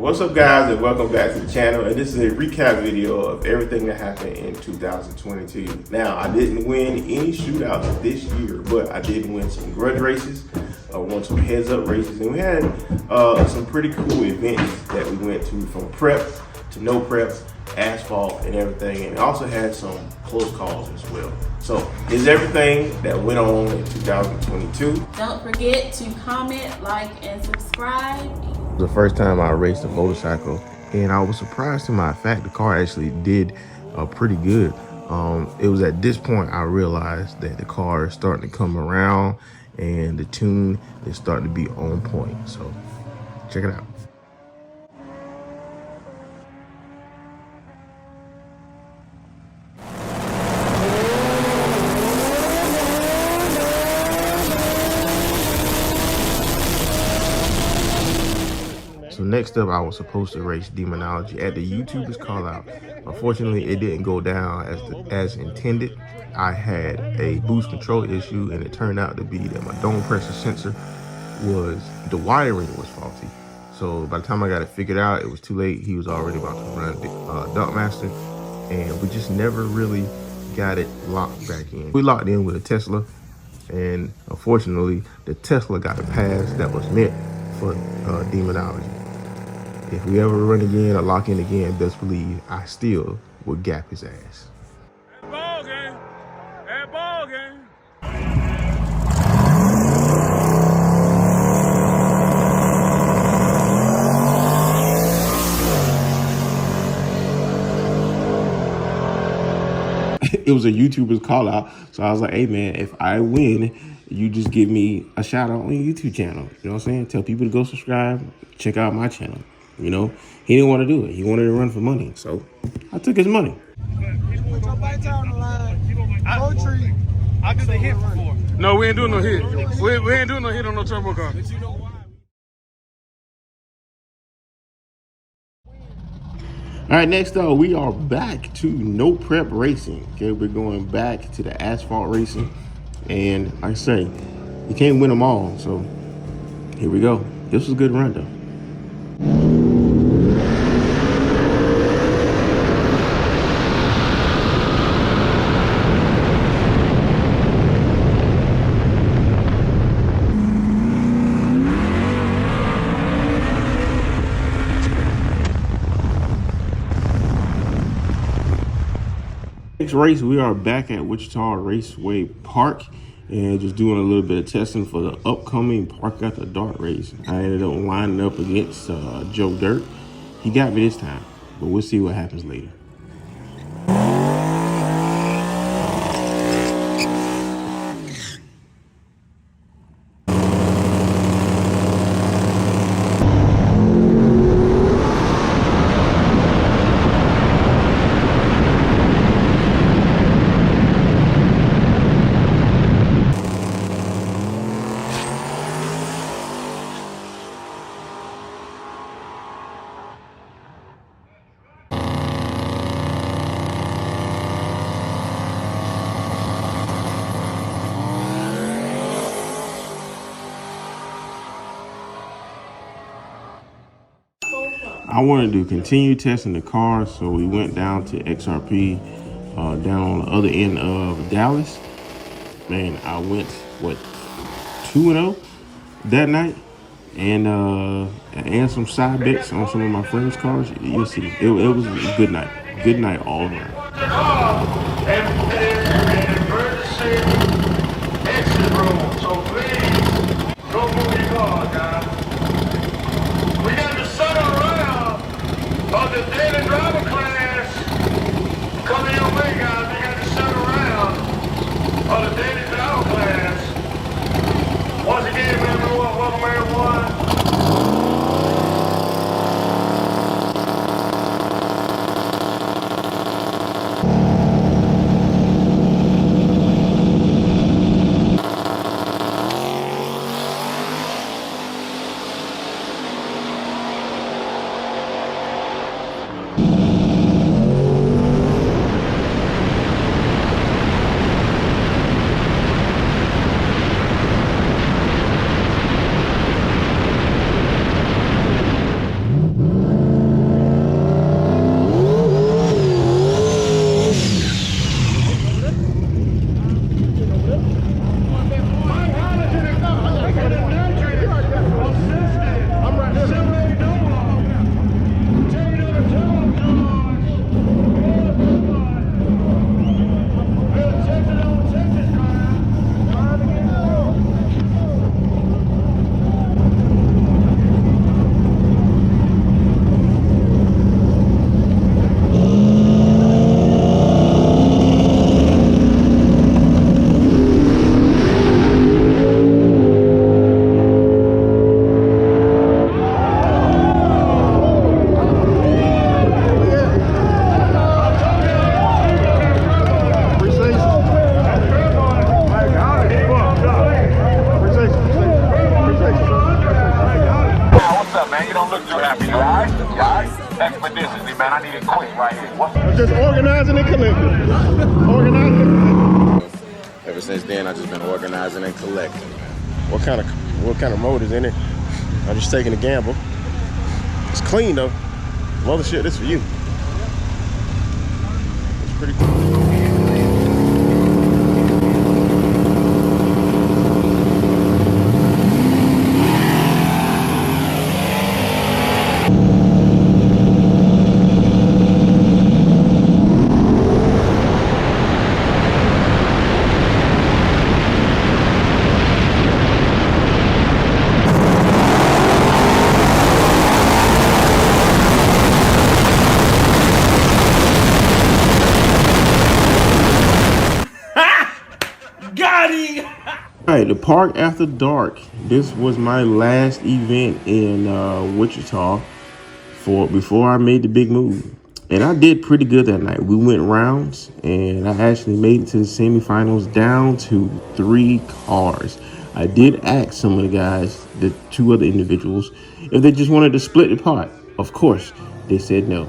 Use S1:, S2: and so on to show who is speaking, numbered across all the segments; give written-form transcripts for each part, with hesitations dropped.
S1: What's up, guys, and welcome back to the channel. And this is a recap video of everything that happened in 2022. Now, I didn't win any shootouts this year, but I did win some grudge races, won some heads up races, and we had some pretty cool events that we went to, from prep to no prep, asphalt and everything, and also had some close calls as well. So here's everything that went on in 2022.
S2: Don't forget to comment, like, and subscribe.
S1: The first time I raced a motorcycle, and I was surprised to my fact the car actually did pretty good. It was at this point I realized that the car is starting to come around and the tune is starting to be on point. So check it out. So next up, I was supposed to race Demonology at the YouTubers call out. Unfortunately, it didn't go down as intended. I had a boost control issue, and it turned out to be that my dome pressure sensor the wiring was faulty. So by the time I got it figured out, it was too late. He was already about to run Dunkmaster, and we just never really got it locked back in. We locked in with a Tesla, and unfortunately, the Tesla got a pass that was meant for Demonology. If we ever run again or lock in again, best believe I still would gap his ass.
S3: Ball game. That ball game.
S1: It was a YouTuber's call out, so I was like, hey man, if I win, you just give me a shout out on your YouTube channel. You know what I'm saying? Tell people to go subscribe, check out my channel. You know, he didn't want to do it. He wanted to run for money, so I took his money.
S3: I did a hit before. No, we ain't doing no hit. We ain't doing no hit on no turbo car.
S1: All right, next up, we are back to no prep racing. Okay, we're going back to the asphalt racing, and like I say, you can't win them all. So here we go. This was a good run though. Next race, we are back at Wichita Raceway Park and just doing a little bit of testing for the upcoming Park After Dark race. I ended up lining up against Joe Dirt. He got me this time, but we'll see what happens later. I wanted to continue testing the car, so we went down to XRP, down on the other end of Dallas. Man, I went, 2-0 that night, and some side bets on some of my friends' cars. You'll see, it was a good night. Good night all around.
S4: Exit room, so please don't move your car, guys. We got the sun around of the daily driver class coming your way, guys. We got the sun around of the daily driver class. Once again, welcome everyone. expeditiously, man. I need it quick right here.
S1: I'm just organizing and collecting. Ever since then, I've just been organizing and collecting. What kind of mode is in it? I'm just taking a gamble. It's clean though. Mother shit, this for you. It's pretty cool. Alright, the Park After Dark. This was my last event in Wichita before I made the big move. And I did pretty good that night. We went rounds and I actually made it to the semifinals down to 3 cars. I did ask some of the guys, the 2 other individuals, if they just wanted to split the pot. Of course, they said no.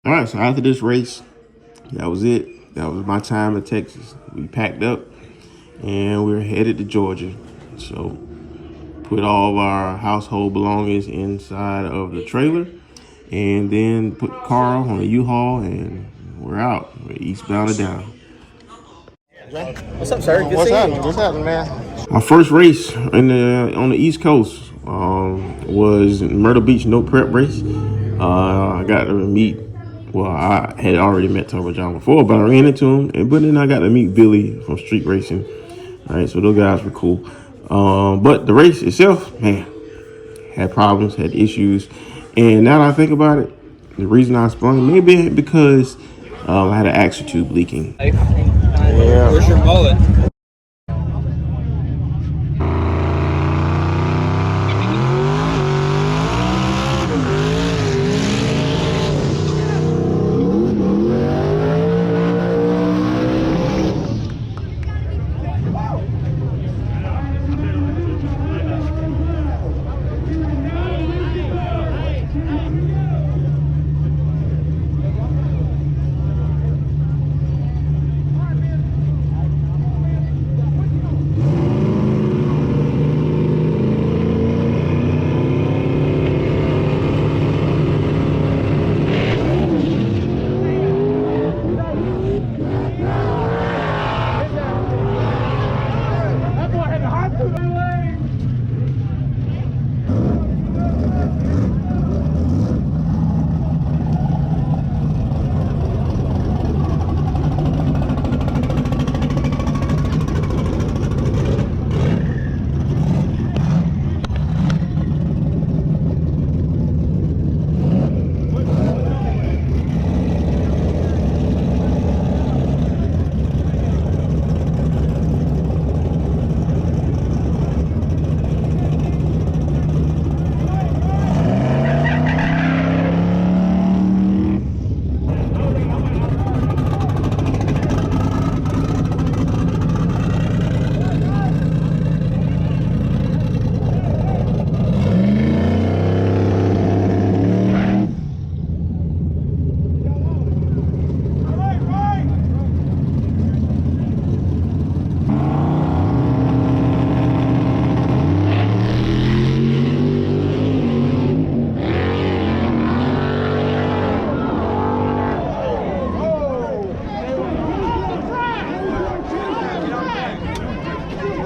S1: All right, so after this race, that was it. That was my time in Texas. We packed up and we were headed to Georgia. So put all of our household belongings inside of the trailer and then put the car on a U-Haul and we're out. We're eastbound and down.
S5: What's up, sir? Good seeing you.
S1: What's happening, man? Our first race on the East Coast was Myrtle Beach No Prep race. I got to meet. Well, I had already met Turbo John before, but I ran into him, but then I got to meet Billy from Street Racing. All right, so those guys were cool. But the race itself, man, had problems, had issues. And now that I think about it, the reason I sprung, maybe because I had an axle tube leaking.
S5: Yeah. Where's your mullet?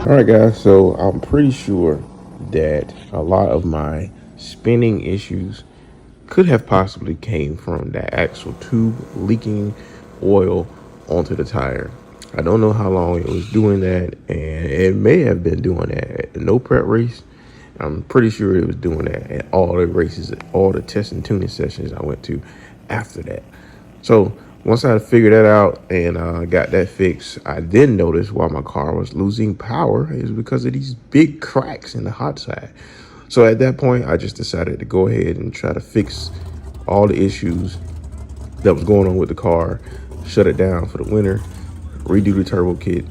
S1: All right, guys, so I'm pretty sure that a lot of my spinning issues could have possibly came from that axle tube leaking oil onto the tire. I don't know how long it was doing that, and it may have been doing that at the no prep race. I'm pretty sure it was doing that at all the races, all the test and tuning sessions I went to after that. So once I figured that out and got that fixed, I then noticed why my car was losing power is because of these big cracks in the hot side. So at that point, I just decided to go ahead and try to fix all the issues that was going on with the car, shut it down for the winter, redo the turbo kit,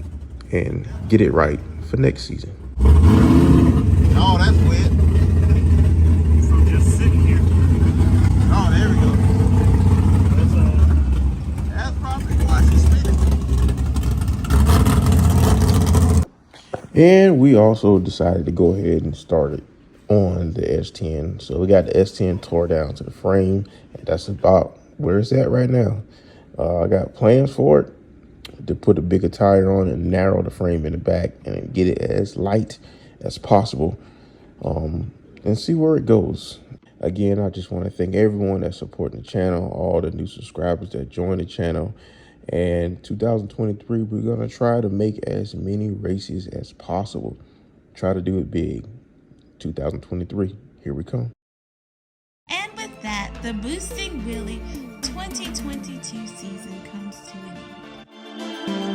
S1: and get it right for next season.
S5: Oh, that's wet.
S3: So just sitting here.
S5: Oh, there we go. That's probably why she's spinning.
S1: And we also decided to go ahead and start it on the S10. So we got the S10 tore down to the frame, and that's about where it's at right now. I got plans for it to put a bigger tire on and narrow the frame in the back and get it as light as possible, and see where it goes. Again, I just want to thank everyone that's supporting the channel, all the new subscribers that joined the channel. And 2023, we're going to try to make as many races as possible. Try to do it big. 2023, here we come.
S6: And with that, the Boosting Willie 2022 season comes to an end.